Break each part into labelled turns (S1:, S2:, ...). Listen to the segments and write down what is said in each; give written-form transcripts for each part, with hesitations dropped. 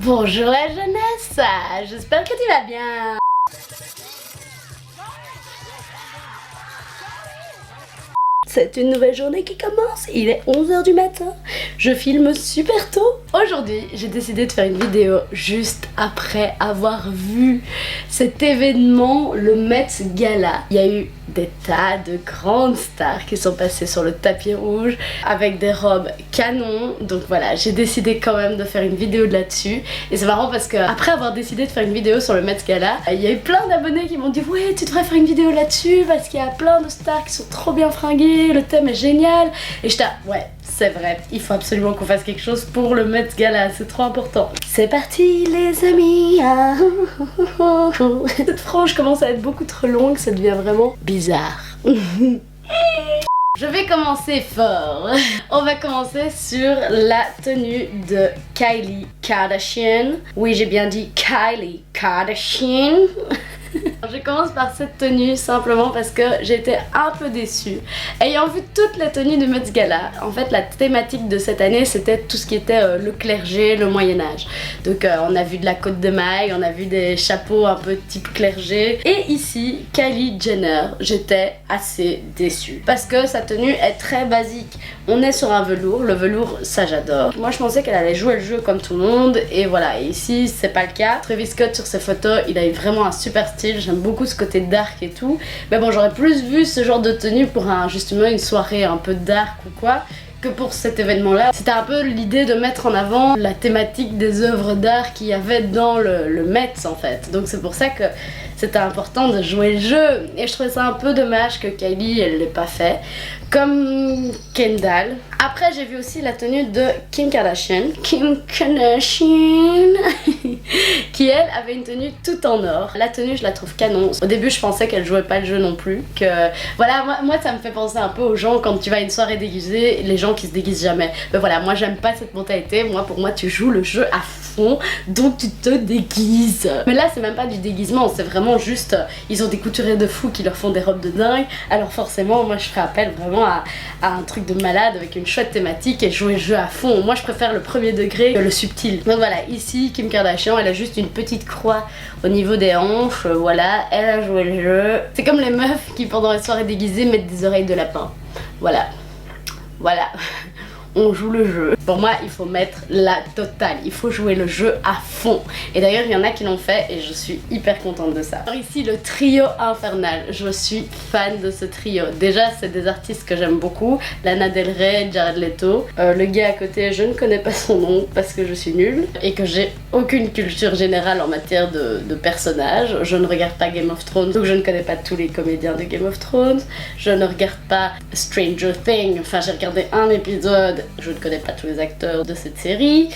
S1: Bonjour la jeunesse, j'espère que tu vas bien. C'est une nouvelle journée qui commence, il est 11 h du matin, je filme super tôt. Aujourd'hui, j'ai décidé de faire une vidéo juste après avoir vu cet événement, le Met Gala. Il y a eu des tas de grandes stars qui sont passées sur le tapis rouge avec des robes canon. Donc voilà, j'ai décidé quand même de faire une vidéo là-dessus. Et c'est marrant parce que après avoir décidé de faire une vidéo sur le Met Gala, il y a eu plein d'abonnés qui m'ont dit ouais, tu devrais faire une vidéo là-dessus parce qu'il y a plein de stars qui sont trop bien fringuées, le thème est génial. Et j'étais ouais, c'est vrai, il faut absolument qu'on fasse quelque chose pour le Met Gala, c'est trop important. C'est parti les amis. Cette frange commence à être beaucoup trop longue, ça devient vraiment bizarre. Je vais commencer fort. On va commencer sur la tenue de Kylie Kardashian. Oui, j'ai bien dit Kylie Kardashian. Je commence par cette tenue simplement parce que j'étais un peu déçue. Ayant vu toutes les tenues du Met Gala, en fait la thématique de cette année c'était tout ce qui était le clergé, le Moyen-Âge. Donc on a vu de la côte de maille, on a vu des chapeaux un peu type clergé. Et ici, Kylie Jenner, j'étais assez déçue. Parce que sa tenue est très basique. On est sur un velours, le velours ça j'adore. Moi je pensais qu'elle allait jouer le jeu comme tout le monde et voilà, et ici c'est pas le cas. Travis Scott sur ses photos, il a eu vraiment un super style, j'aime beaucoup ce côté dark et tout. Mais bon, j'aurais plus vu ce genre de tenue pour justement une soirée un peu dark ou quoi que pour cet événement là. C'était un peu l'idée de mettre en avant la thématique des œuvres d'art qu'il y avait dans le Met en fait. Donc c'est pour ça que c'était important de jouer le jeu et je trouvais ça un peu dommage que Kylie elle l'ait pas fait comme Kendall. Après j'ai vu aussi la tenue de Kim Kardashian qui elle avait une tenue tout en or. La tenue je la trouve canon. Au début je pensais qu'elle jouait pas le jeu non plus, que voilà, moi ça me fait penser un peu aux gens quand tu vas à une soirée déguisée, les gens qui se déguisent jamais. Mais voilà, moi j'aime pas cette mentalité. Pour moi tu joues le jeu à fond, donc tu te déguises. Mais là c'est même pas du déguisement, c'est vraiment juste ils ont des couturiers de fous qui leur font des robes de dingue. Alors forcément moi je ferai appel vraiment à un truc de malade avec une chouette thématique et jouer le jeu à fond. Moi je préfère le premier degré que le subtil. Donc voilà, ici Kim Kardashian elle a juste une petite croix au niveau des hanches, voilà, elle a joué le jeu. C'est comme les meufs qui pendant les soirées déguisées mettent des oreilles de lapin. Voilà, voilà. On joue le jeu. Pour moi, il faut mettre la totale. Il faut jouer le jeu à fond. Et d'ailleurs, il y en a qui l'ont fait et je suis hyper contente de ça. Alors ici, le trio infernal. Je suis fan de ce trio. Déjà, c'est des artistes que j'aime beaucoup. Lana Del Rey, Jared Leto. Le gars à côté, je ne connais pas son nom parce que je suis nulle et que j'ai aucune culture générale en matière de personnages. Je ne regarde pas Game of Thrones, donc je ne connais pas tous les comédiens de Game of Thrones. Je ne regarde pas Stranger Things. Enfin, j'ai regardé un épisode. Je ne connais pas tous les acteurs de cette série.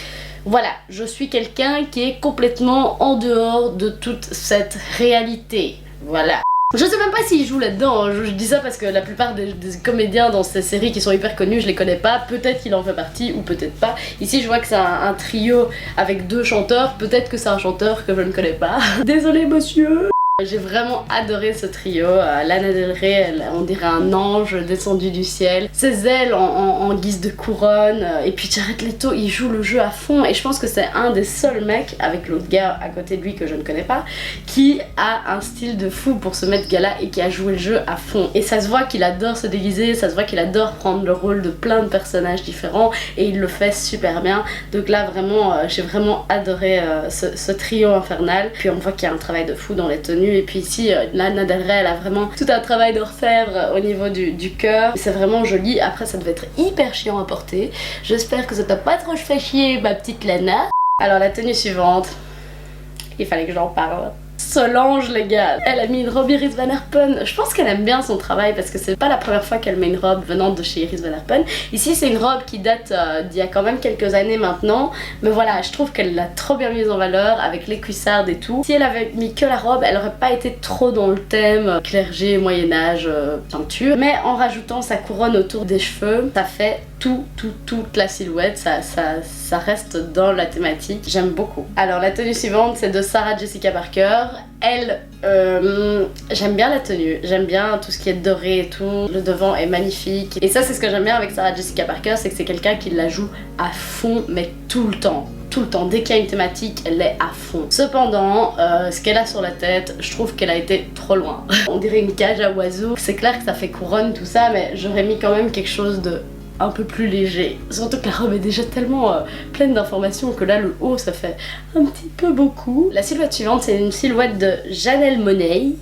S1: Voilà, je suis quelqu'un qui est complètement en dehors de toute cette réalité. Voilà. Je sais même pas s'il joue là-dedans, je dis ça parce que la plupart des comédiens dans ces séries qui sont hyper connus, je les connais pas, peut-être qu'il en fait partie ou peut-être pas. Ici je vois que c'est un trio avec 2 chanteurs, peut-être que c'est un chanteur que je ne connais pas. Désolé monsieur. J'ai vraiment adoré ce trio. Lana Del Rey, on dirait un ange descendu du ciel. Ses ailes en guise de couronne. Et puis Jared Leto, il joue le jeu à fond. Et je pense que c'est un des seuls mecs, avec l'autre gars à côté de lui que je ne connais pas, qui a un style de fou pour se mettre gala et qui a joué le jeu à fond. Et ça se voit qu'il adore se déguiser, ça se voit qu'il adore prendre le rôle de plein de personnages différents. Et il le fait super bien. Donc là vraiment, j'ai vraiment adoré ce trio infernal. Puis on voit qu'il y a un travail de fou dans les tenues. Et puis ici, Lana Del Rey, elle a vraiment tout un travail d'orfèvre au niveau du cœur. C'est vraiment joli. Après, ça devait être hyper chiant à porter. J'espère que ça t'a pas trop fait chier, ma petite Lana. Alors, la tenue suivante, il fallait que j'en parle. Solange les gars, elle a mis une robe Iris Van Herpen. Je pense qu'elle aime bien son travail parce que c'est pas la première fois qu'elle met une robe venant de chez Iris Van Herpen. Ici c'est une robe qui date d'il y a quand même quelques années maintenant, mais voilà, je trouve qu'elle l'a trop bien mise en valeur avec les cuissardes et tout. Si elle avait mis que la robe, elle aurait pas été trop dans le thème clergé, moyen-âge, peinture, mais en rajoutant sa couronne autour des cheveux, ça fait toute la silhouette, ça reste dans la thématique. J'aime beaucoup. Alors la tenue suivante c'est de Sarah Jessica Parker. Elle, j'aime bien la tenue, j'aime bien tout ce qui est doré et tout, le devant est magnifique. Et ça c'est ce que j'aime bien avec Sarah Jessica Parker, c'est que c'est quelqu'un qui la joue à fond mais tout le temps. tout le temps. Dès qu'il y a une thématique, elle est à fond. Cependant, ce qu'elle a sur la tête, je trouve qu'elle a été trop loin. On dirait une cage à oiseaux. C'est clair que ça fait couronne tout ça, mais j'aurais mis quand même quelque chose de un peu plus léger. Surtout que la robe est déjà tellement pleine d'informations que là le haut ça fait un petit peu beaucoup. La silhouette suivante c'est une silhouette de Janelle Monáe.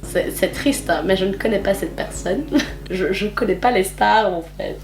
S1: C'est triste hein, mais je ne connais pas cette personne. je connais pas les stars en fait.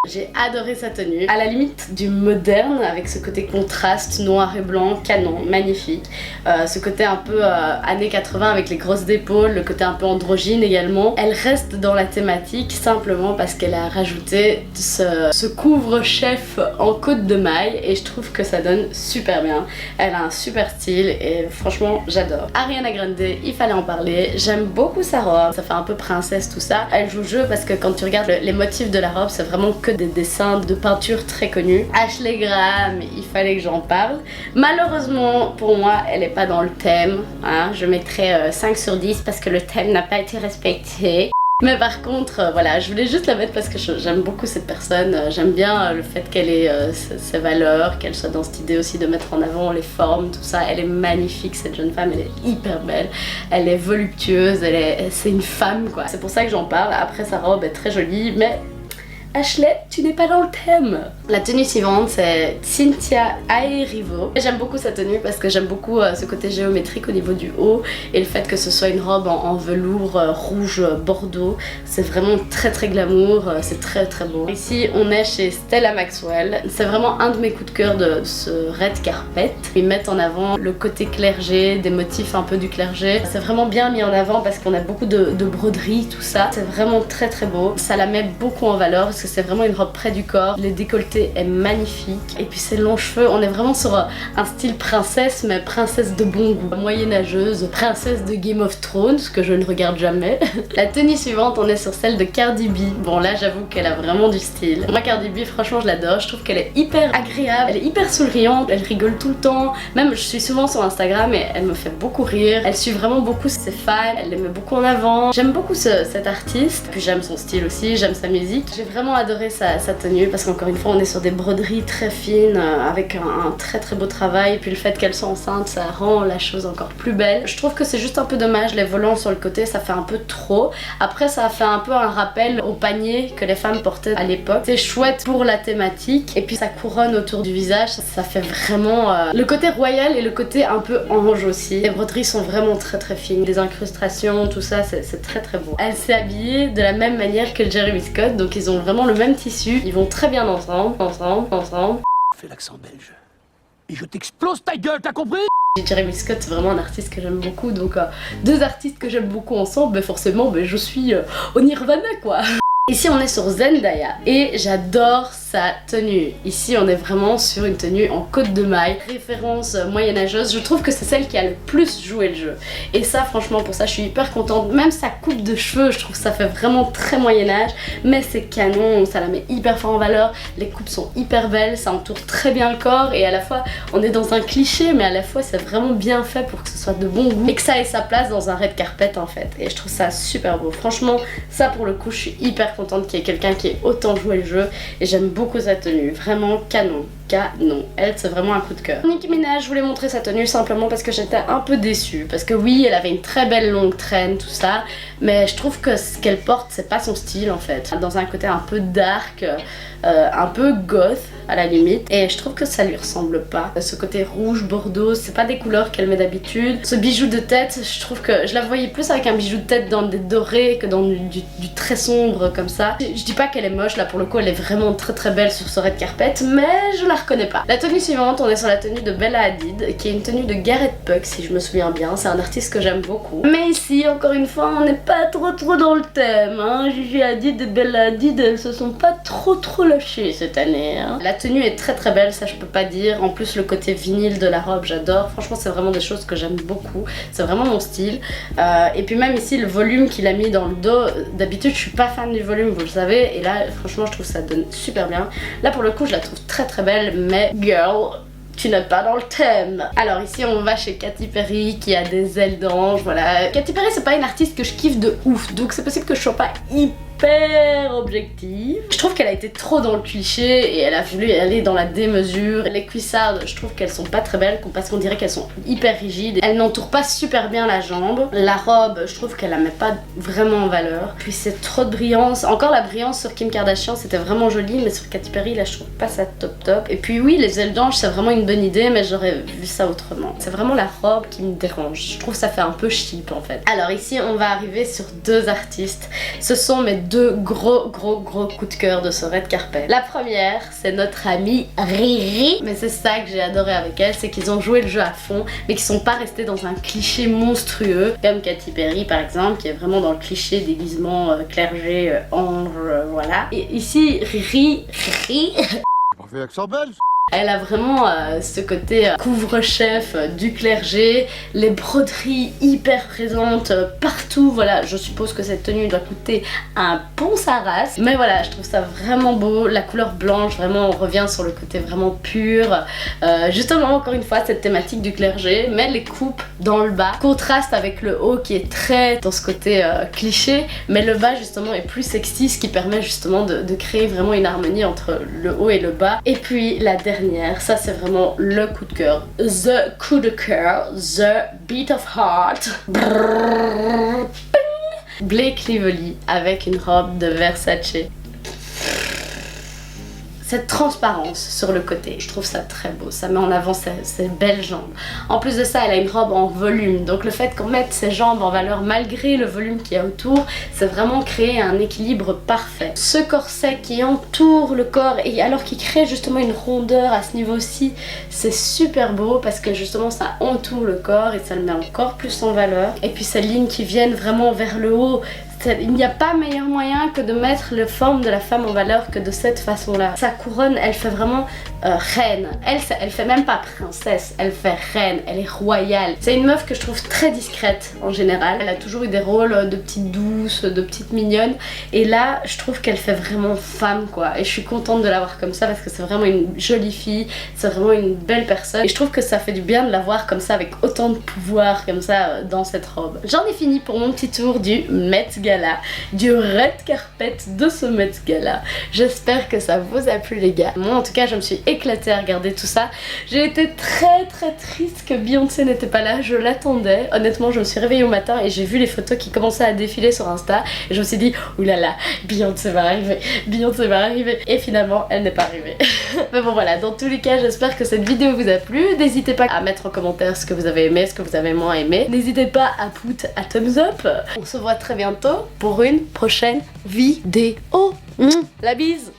S1: J'ai adoré sa tenue, à la limite du moderne avec ce côté contraste noir et blanc, canon, magnifique. Ce côté un peu années 80 avec les grosses épaules, le côté un peu androgyne également. Elle reste dans la thématique simplement parce qu'elle a rajouté ce couvre-chef en côte de maille et je trouve que ça donne super bien. Elle a un super style et franchement j'adore. Ariana Grande, il fallait en parler, j'aime beaucoup sa robe, ça fait un peu princesse tout ça. Elle joue le jeu parce que quand tu regardes les motifs de la robe c'est vraiment que des dessins de peinture très connus. Ashley Graham, il fallait que j'en parle. Malheureusement, pour moi, elle est pas dans le thème. Hein. Je mettrais 5 sur 10 parce que le thème n'a pas été respecté. Mais par contre, voilà, je voulais juste la mettre parce que j'aime beaucoup cette personne. J'aime bien le fait qu'elle ait ses valeurs, qu'elle soit dans cette idée aussi de mettre en avant les formes, tout ça. Elle est magnifique, cette jeune femme, elle est hyper belle. Elle est voluptueuse, c'est une femme quoi. C'est pour ça que j'en parle. Après, sa robe est très jolie, mais Ashley, tu n'es pas dans le thème. La tenue suivante c'est Cynthia Erivo. J'aime beaucoup sa tenue parce que j'aime beaucoup ce côté géométrique au niveau du haut et le fait que ce soit une robe en velours rouge bordeaux. C'est vraiment très très glamour, c'est très très beau. Ici on est chez Stella Maxwell. C'est vraiment un de mes coups de cœur de ce red carpet. Ils mettent en avant le côté clergé, des motifs un peu du clergé. C'est vraiment bien mis en avant parce qu'on a beaucoup de broderies, tout ça. C'est vraiment très très beau. Ça la met beaucoup en valeur parce que c'est vraiment une robe près du corps. Le décolleté est magnifique. Et puis ses longs cheveux, on est vraiment sur un style princesse, mais princesse de bon goût. Moyenâgeuse, princesse de Game of Thrones, que je ne regarde jamais. La tenue suivante, on est sur celle de Cardi B. Bon là j'avoue qu'elle a vraiment du style. Moi Cardi B, franchement je l'adore. Je trouve qu'elle est hyper agréable, elle est hyper souriante, elle rigole tout le temps. Même je suis souvent sur Instagram et elle me fait beaucoup rire. Elle suit vraiment beaucoup ses fans, elle les met beaucoup en avant. J'aime beaucoup cet artiste. Puis j'aime son style aussi, j'aime sa musique. J'ai vraiment adoré sa tenue parce qu'encore une fois on est sur des broderies très fines avec un très très beau travail. Puis le fait qu'elle soit enceinte ça rend la chose encore plus belle. Je trouve que c'est juste un peu dommage, les volants sur le côté ça fait un peu trop. Après ça fait un peu un rappel au panier que les femmes portaient à l'époque. C'est chouette pour la thématique et puis ça couronne autour du visage, ça fait vraiment le côté royal et le côté un peu ange aussi. Les broderies sont vraiment très très fines, des incrustations, tout ça c'est très très beau. Elle s'est habillée de la même manière que Jeremy Scott, donc ils ont vraiment le même tissu, ils vont très bien ensemble.
S2: Fais l'accent belge et je t'explose ta gueule, t'as compris?
S1: Jeremy Scott c'est vraiment un artiste que j'aime beaucoup, donc deux artistes que j'aime beaucoup ensemble, forcément je suis au Nirvana quoi. Ici on est sur Zendaya et j'adore sa tenue. Ici on est vraiment sur une tenue en côte de maille, référence moyenâgeuse. Je trouve que c'est celle qui a le plus joué le jeu. Et ça franchement pour ça je suis hyper contente. Même sa coupe de cheveux je trouve que ça fait vraiment très moyen-âge. Mais c'est canon, ça la met hyper fort en valeur. Les coupes sont hyper belles, ça entoure très bien le corps. Et à la fois on est dans un cliché mais à la fois c'est vraiment bien fait pour que ce soit de bon goût. Et que ça ait sa place dans un red carpet en fait. Et je trouve ça super beau. Franchement ça pour le coup je suis hyper contente qu'il y ait quelqu'un qui ait autant joué le jeu. Et j'aime beaucoup sa tenue, vraiment canon. Elle c'est vraiment un coup de cœur. Nicki Minaj, je voulais montrer sa tenue simplement parce que j'étais un peu déçue. Parce que oui, elle avait une très belle longue traîne, tout ça. Mais je trouve que ce qu'elle porte, c'est pas son style en fait. Dans un côté un peu dark, un peu goth à la limite. Et je trouve que ça lui ressemble pas. Ce côté rouge, bordeaux, c'est pas des couleurs qu'elle met d'habitude. Ce bijou de tête, je trouve que je la voyais plus avec un bijou de tête dans des dorés que dans du très sombre comme ça. Je dis pas qu'elle est moche, là pour le coup elle est vraiment très très belle sur ce red carpet, mais je la reconnais pas. La tenue suivante, on est sur la tenue de Bella Hadid, qui est une tenue de Gareth Puck si je me souviens bien. C'est un artiste que j'aime beaucoup. Mais ici, encore une fois, on n'est pas trop dans le thème. Hein. Gigi Hadid et Bella Hadid, elles se sont pas trop lâchées cette année. Hein. La tenue est très très belle, ça je peux pas dire. En plus, le côté vinyle de la robe, j'adore. Franchement, c'est vraiment des choses que j'aime beaucoup. C'est vraiment mon style. Et puis même ici, le volume qu'il a mis dans le dos. D'habitude, je suis pas fan du volume, vous le savez. Et là, franchement, je trouve que ça donne super bien. Là, pour le coup, je la trouve très très belle. Mais girl, tu n'es pas dans le thème. Alors ici on va chez Katy Perry qui a des ailes d'ange, voilà. Katy Perry c'est pas une artiste que je kiffe de ouf, donc c'est possible que je sois pas hyper super objective. Je trouve qu'elle a été trop dans le cliché et elle a voulu aller dans la démesure. Les cuissardes, je trouve qu'elles sont pas très belles parce qu'on dirait qu'elles sont hyper rigides. Elles n'entourent pas super bien la jambe. La robe, je trouve qu'elle la met pas vraiment en valeur. Puis c'est trop de brillance. Encore la brillance sur Kim Kardashian, c'était vraiment joli, mais sur Katy Perry, là je trouve pas ça top. Et puis oui, les ailes d'ange, c'est vraiment une bonne idée, mais j'aurais vu ça autrement. C'est vraiment la robe qui me dérange. Je trouve que ça fait un peu cheap en fait. Alors ici, on va arriver sur deux artistes. Ce sont mes deux gros coups de cœur de ce red carpet. La première, c'est notre amie Riri. Mais c'est ça que j'ai adoré avec elle, c'est qu'ils ont joué le jeu à fond, mais qu'ils sont pas restés dans un cliché monstrueux, comme Katy Perry par exemple, qui est vraiment dans le cliché déguisement clergé, ange, voilà. Et ici, Riri...
S2: On fait l'accent belge.
S1: Elle a vraiment ce côté couvre-chef du clergé, les broderies hyper présentes partout, voilà, je suppose que cette tenue doit coûter un pont sa race, mais voilà, je trouve ça vraiment beau, la couleur blanche, vraiment on revient sur le côté vraiment pur, justement encore une fois cette thématique du clergé, mais les coupes dans le bas contrastent avec le haut qui est très dans ce côté cliché, mais le bas justement est plus sexy, ce qui permet justement de créer vraiment une harmonie entre le haut et le bas. Et puis la dernière, ça c'est vraiment le coup de cœur, the coup de cœur, the beat of heart. Blake Lively avec une robe de Versace. Cette transparence sur le côté, je trouve ça très beau, ça met en avant ses belles jambes. En plus de ça, elle a une robe en volume, donc le fait qu'on mette ses jambes en valeur malgré le volume qu'il y a autour, c'est vraiment créer un équilibre parfait. Ce corset qui entoure le corps et alors qu'il crée justement une rondeur à ce niveau-ci, c'est super beau parce que justement ça entoure le corps et ça le met encore plus en valeur. Et puis ces lignes qui viennent vraiment vers le haut, il n'y a pas meilleur moyen que de mettre la forme de la femme en valeur que de cette façon-là. Sa couronne, elle fait vraiment reine. Elle fait même pas princesse, elle fait reine, elle est royale. C'est une meuf que je trouve très discrète en général. Elle a toujours eu des rôles de petite douce, de petite mignonne. Et là, je trouve qu'elle fait vraiment femme quoi. Et je suis contente de la voir comme ça parce que c'est vraiment une jolie fille, c'est vraiment une belle personne. Et je trouve que ça fait du bien de la voir comme ça avec autant de pouvoir comme ça dans cette robe. J'en ai fini pour mon petit tour du Met Gala, du red carpet de ce Met Gala. J'espère que ça vous a plu les gars. Moi en tout cas je me suis éclatée à regarder tout ça. J'ai été très triste que Beyoncé n'était pas là, je l'attendais. Honnêtement je me suis réveillée au matin et j'ai vu les photos qui commençaient à défiler sur Insta et je me suis dit oulala, Beyoncé va arriver, Beyoncé va arriver. Et finalement elle n'est pas arrivée. Mais bon voilà, dans tous les cas j'espère que cette vidéo vous a plu. N'hésitez pas à mettre en commentaire ce que vous avez aimé, ce que vous avez moins aimé. N'hésitez pas à put à thumbs up. On se voit très bientôt pour une prochaine vidéo. La bise.